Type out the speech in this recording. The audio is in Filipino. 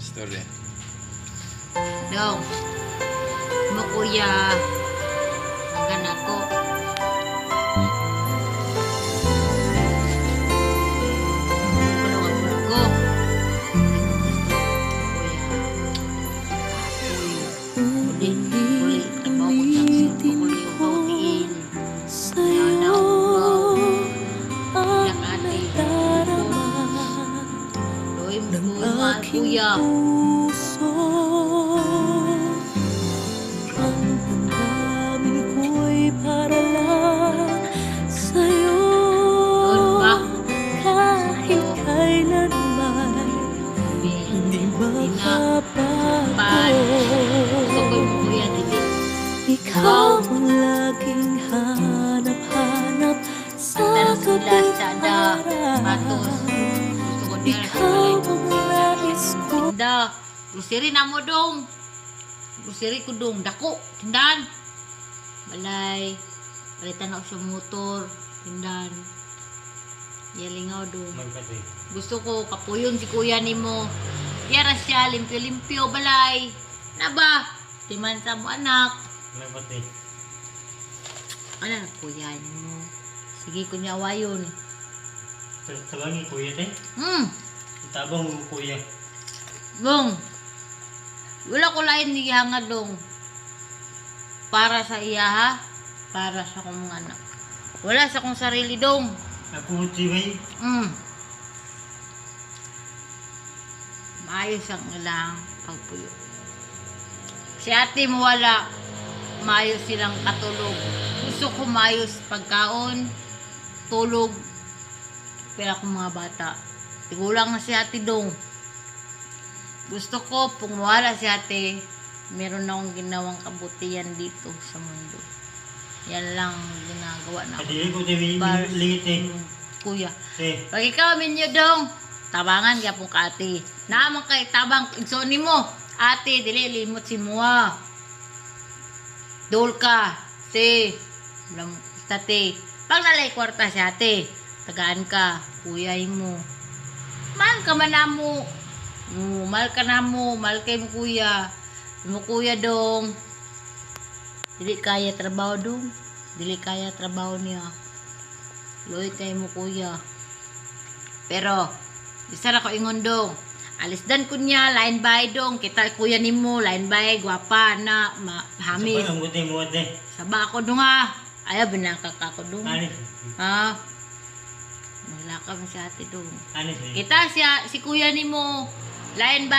Storya. Dong. Mo kuya. Hanggang ako. Kuya. Puso, ang damdamin ko'y para lang sa'yo. Kahit kailanman hindi mapapago. Ikaw ang laging hanap-hanap sa gabing araw. Ikaw ang nais ko. Tinda. Grocery na mo dong. Grocery ko dong. Dako. Tindan. Balay. Balitan ako sa motor. Tindan. Yalingaw dong. Gusto ko kapuyon si kuya ni mo. Yara siya. Limpyo-limpyo. Balay. Naba. Timan sa mo anak. Ano na kuya ni mo. Sige ko niya awayon. Tabangi kuya te. Tabang mo kuya. Dong. Wala ko lain ni hangad dong. Para sa iya ha. Para sa kong mga anak. Wala sa kong sarili dong. Ako tiway. Maayos ang ilang pagpuyo. Si ate mo wala. Maayos silang katulog. Gusto ko maayos pagkaon. Tulog. Pero akong mga bata. Tigulang na si ate dong. Gusto ko, kung wala si ate, meron akong ginawang kabutihan dito sa mundo. Yan lang ginagawa na ako. Kadili ko tiway liit eh. Kuya. Eh. Pag ikaw minyo dong, tabangan ka po ka ate. Naman kay tabang igsoni mo. Ate, dili limot si mua. Dol ka. Si. Tate. Pag nalay kwarta si ate, tagaan ka. Kuyay mo. Mahal ka man na mo. Mahal ka na mo. Mahal kay mo kuya. Mo kuya dong. Dili kaya trabaho dong. Dili kaya trabaho niya. Loy kay mo kuya. Pero, isa na ko ingon dong. Alisdan ko niya, lain bay dong. Kita kuya ni mo, lain bay, gwapa na, hamis. Sa pang mo ate. Saba ako dong ha. Ayaw, binakak ako dong. Anis. Ha? Maglakam sa ate dong. Anis. Kita siya, si kuya ni mo, lain bay.